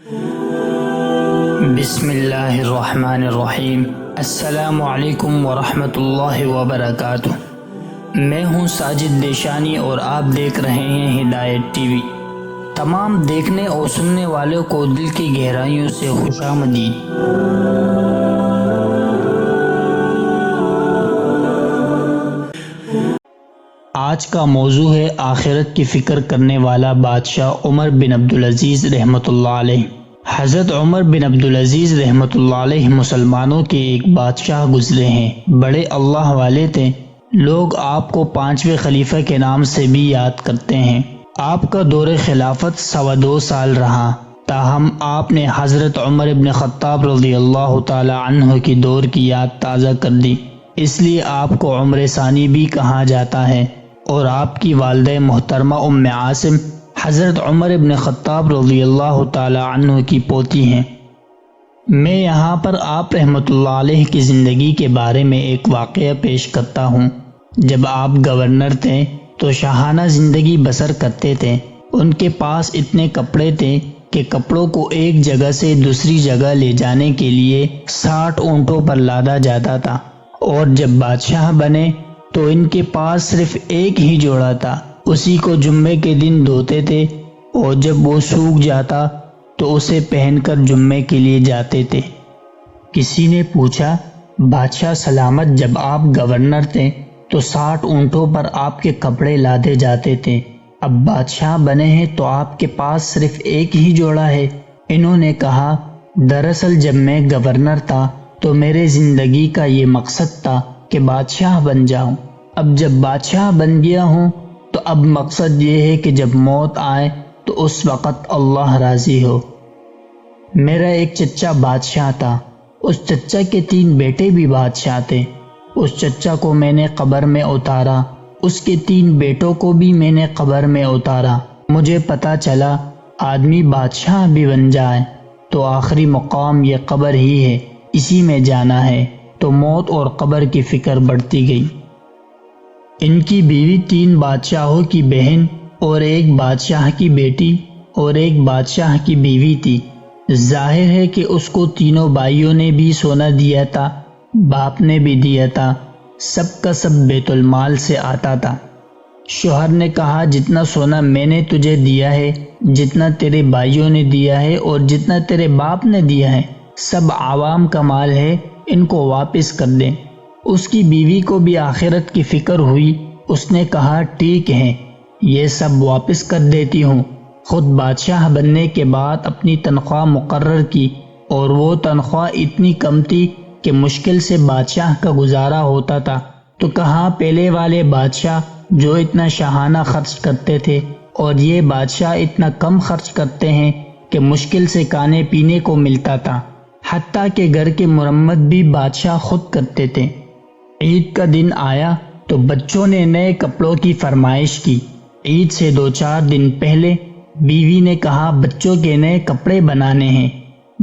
بسم اللہ الرحمن الرحیم۔ السلام علیکم ورحمۃ اللہ وبرکاتہ۔ میں ہوں ساجد دیشانی اور آپ دیکھ رہے ہیں ہدایت ٹی وی۔ تمام دیکھنے اور سننے والوں کو دل کی گہرائیوں سے خوش آمدید۔ آج کا موضوع ہے آخرت کی فکر کرنے والا بادشاہ عمر بن عبدالعزیز رحمۃ اللہ علیہ۔ حضرت عمر بن عبدالعزیز رحمۃ اللہ علیہ مسلمانوں کے ایک بادشاہ گزرے ہیں، بڑے اللہ والے تھے۔ لوگ آپ کو 5ویں خلیفہ کے نام سے بھی یاد کرتے ہیں۔ آپ کا دور خلافت 2.25 سال رہا، تاہم آپ نے حضرت عمر بن خطاب رضی اللہ تعالی عنہ کی دور کی یاد تازہ کر دی، اس لیے آپ کو عمر ثانی بھی کہا جاتا ہے، اور آپ کی والدہ محترمہ ام عاصم حضرت عمر بن خطاب رضی اللہ تعالی عنہ کی پوتی ہیں۔ میں یہاں پر آپ رحمۃ اللہ علیہ کی زندگی کے بارے میں ایک واقعہ پیش کرتا ہوں۔ جب آپ گورنر تھے تو شاہانہ زندگی بسر کرتے تھے۔ ان کے پاس اتنے کپڑے تھے کہ کپڑوں کو ایک جگہ سے دوسری جگہ لے جانے کے لیے 60 اونٹوں پر لادا جاتا تھا، اور جب بادشاہ بنے تو ان کے پاس صرف ایک ہی جوڑا تھا، اسی کو جمعے کے دن دھوتے تھے، اور جب وہ سوکھ جاتا تو اسے پہن کر جمعے کے لیے جاتے تھے۔ کسی نے پوچھا، بادشاہ سلامت، جب آپ گورنر تھے تو 60 اونٹوں پر آپ کے کپڑے لادے جاتے تھے، اب بادشاہ بنے ہیں تو آپ کے پاس صرف ایک ہی جوڑا ہے؟ انہوں نے کہا، دراصل جب میں گورنر تھا تو میرے زندگی کا یہ مقصد تھا کہ بادشاہ بن جاؤں۔ اب جب بادشاہ بن گیا ہوں تو اب مقصد یہ ہے کہ جب موت آئے تو اس وقت اللہ راضی ہو۔ میرا ایک چچا بادشاہ تھا، اس چچا کے 3 بیٹے بھی بادشاہ تھے۔ اس چچا کو میں نے قبر میں اتارا، اس کے 3 بیٹوں کو بھی میں نے قبر میں اتارا۔ مجھے پتا چلا آدمی بادشاہ بھی بن جائے تو آخری مقام یہ قبر ہی ہے، اسی میں جانا ہے، تو موت اور قبر کی فکر بڑھتی گئی۔ ان کی بیوی 3 بادشاہوں کی بہن اور ایک بادشاہ کی بیٹی اور ایک بادشاہ کی بیوی تھی۔ ظاہر ہے کہ اس کو تینوں بھائیوں نے بھی سونا دیا تھا، باپ نے بھی دیا تھا، سب کا سب بیت المال سے آتا تھا۔ شوہر نے کہا، جتنا سونا میں نے تجھے دیا ہے، جتنا تیرے بھائیوں نے دیا ہے اور جتنا تیرے باپ نے دیا ہے، سب عوام کا مال ہے، ان کو واپس کر دیں۔ اس کی بیوی کو بھی آخرت کی فکر ہوئی، اس نے کہا، ٹھیک ہے، یہ سب واپس کر دیتی ہوں۔ خود بادشاہ بننے کے بعد اپنی تنخواہ مقرر کی، اور وہ تنخواہ اتنی کم تھی کہ مشکل سے بادشاہ کا گزارا ہوتا تھا۔ تو کہاں پہلے والے بادشاہ جو اتنا شاہانہ خرچ کرتے تھے، اور یہ بادشاہ اتنا کم خرچ کرتے ہیں کہ مشکل سے کھانے پینے کو ملتا تھا، حتیٰ کہ گھر کی مرمت بھی بادشاہ خود کرتے تھے۔ عید کا دن آیا تو بچوں نے نئے کپڑوں کی فرمائش کی۔ عید سے 2-4 دن پہلے بیوی نے کہا، بچوں کے نئے کپڑے بنانے ہیں۔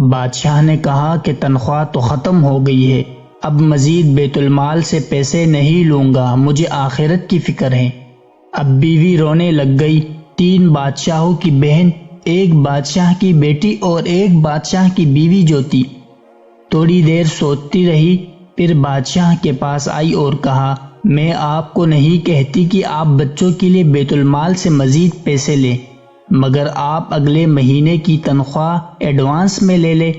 بادشاہ نے کہا کہ تنخواہ تو ختم ہو گئی ہے، اب مزید بیت المال سے پیسے نہیں لوں گا، مجھے آخرت کی فکر ہے۔ اب بیوی رونے لگ گئی۔ 3 بادشاہوں کی بہن، ایک بادشاہ کی بیٹی اور ایک بادشاہ کی بیوی جو تھی، تھوڑی دیر سوچتی رہی، پھر بادشاہ کے پاس آئی اور کہا، میں آپ کو نہیں کہتی کہ آپ بچوں کے لیے بیت المال سے مزید پیسے لیں، مگر آپ اگلے مہینے کی تنخواہ ایڈوانس میں لے لیں،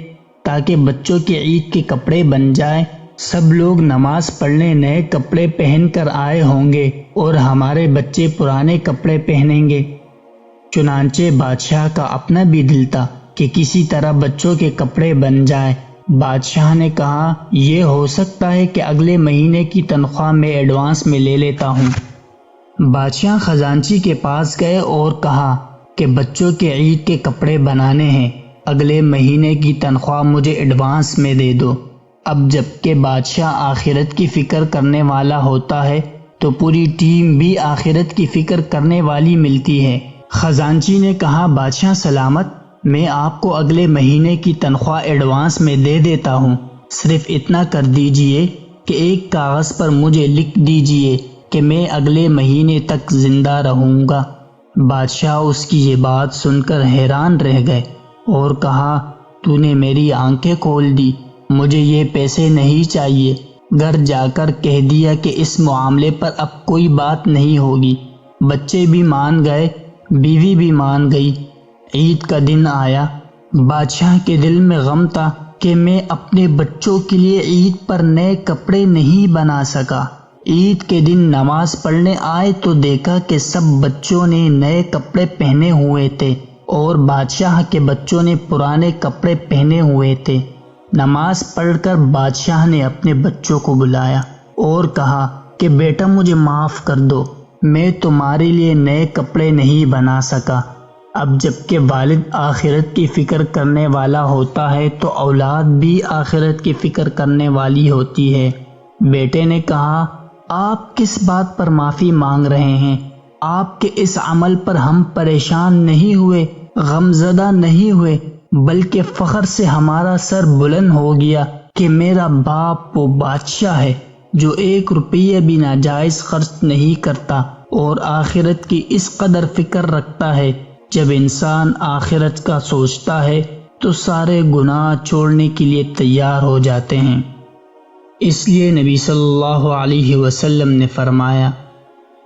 تاکہ بچوں کے عید کے کپڑے بن جائیں۔ سب لوگ نماز پڑھنے نئے کپڑے پہن کر آئے ہوں گے، اور ہمارے بچے پرانے کپڑے پہنیں گے۔ چنانچہ بادشاہ کا اپنا بھی دل تھا کہ کسی طرح بچوں کے کپڑے بن جائیں۔ بادشاہ نے کہا، یہ ہو سکتا ہے کہ اگلے مہینے کی تنخواہ میں ایڈوانس میں لے لیتا ہوں۔ بادشاہ خزانچی کے پاس گئے اور کہا کہ بچوں کے عید کے کپڑے بنانے ہیں، اگلے مہینے کی تنخواہ مجھے ایڈوانس میں دے دو۔ اب جب کہ بادشاہ آخرت کی فکر کرنے والا ہوتا ہے تو پوری ٹیم بھی آخرت کی فکر کرنے والی ملتی ہے۔ خزانچی نے کہا، بادشاہ سلامت، میں آپ کو اگلے مہینے کی تنخواہ ایڈوانس میں دے دیتا ہوں، صرف اتنا کر دیجئے کہ ایک کاغذ پر مجھے لکھ دیجئے کہ میں اگلے مہینے تک زندہ رہوں گا۔ بادشاہ اس کی یہ بات سن کر حیران رہ گئے۔ اور کہا تو نے میری آنکھیں کھول دی، مجھے یہ پیسے نہیں چاہیے۔ گھر جا کر کہہ دیا کہ اس معاملے پر اب کوئی بات نہیں ہوگی۔ بچے بھی مان گئے، بیوی بھی مان گئی۔ عید کا دن آیا۔ بادشاہ کے دل میں غم تھا کہ میں اپنے بچوں کے لیے عید پر نئے کپڑے نہیں بنا سکا۔ عید کے دن نماز پڑھنے آئے تو دیکھا کہ سب بچوں نے نئے کپڑے پہنے ہوئے تھے اور بادشاہ کے بچوں نے پرانے کپڑے پہنے ہوئے تھے۔ نماز پڑھ کر بادشاہ نے اپنے بچوں کو بلایا اور کہا کہ بیٹا مجھے معاف کر دو، میں تمہارے لیے نئے کپڑے نہیں بنا سکا۔ اب جب کہ والد آخرت کی فکر کرنے والا ہوتا ہے تو اولاد بھی آخرت کی فکر کرنے والی ہوتی ہے۔ بیٹے نے کہا آپ کس بات پر معافی مانگ رہے ہیں؟ آپ کے اس عمل پر ہم پریشان نہیں ہوئے، غمزدہ نہیں ہوئے، بلکہ فخر سے ہمارا سر بلند ہو گیا کہ میرا باپ وہ بادشاہ ہے جو 1 روپیہ بھی ناجائز خرچ نہیں کرتا اور آخرت کی اس قدر فکر رکھتا ہے۔ جب انسان آخرت کا سوچتا ہے تو سارے گناہ چھوڑنے کے لیے تیار ہو جاتے ہیں۔ اس لیے نبی صلی اللہ علیہ وسلم نے فرمایا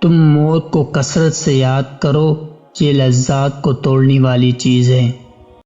تم موت کو کثرت سے یاد کرو، یہ لذات کو توڑنے والی چیز ہے۔